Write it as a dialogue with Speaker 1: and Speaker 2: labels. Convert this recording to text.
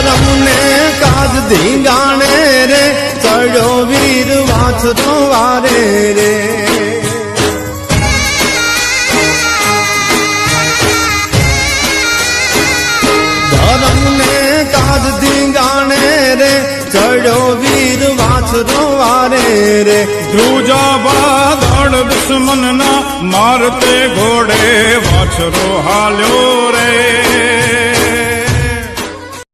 Speaker 1: ધર્મ ને કાજ ધીંગાણે રે ચડ્યો વીર વાછરો વારે રે ધર્મ ને કાજ ધીંગાણે રે ચડ્યો વીર વાછરો વારે રે
Speaker 2: ધ્રુજા બાદળ દુશ્મન ના મારતે ઘોડે વાછરો હાલ્યો રે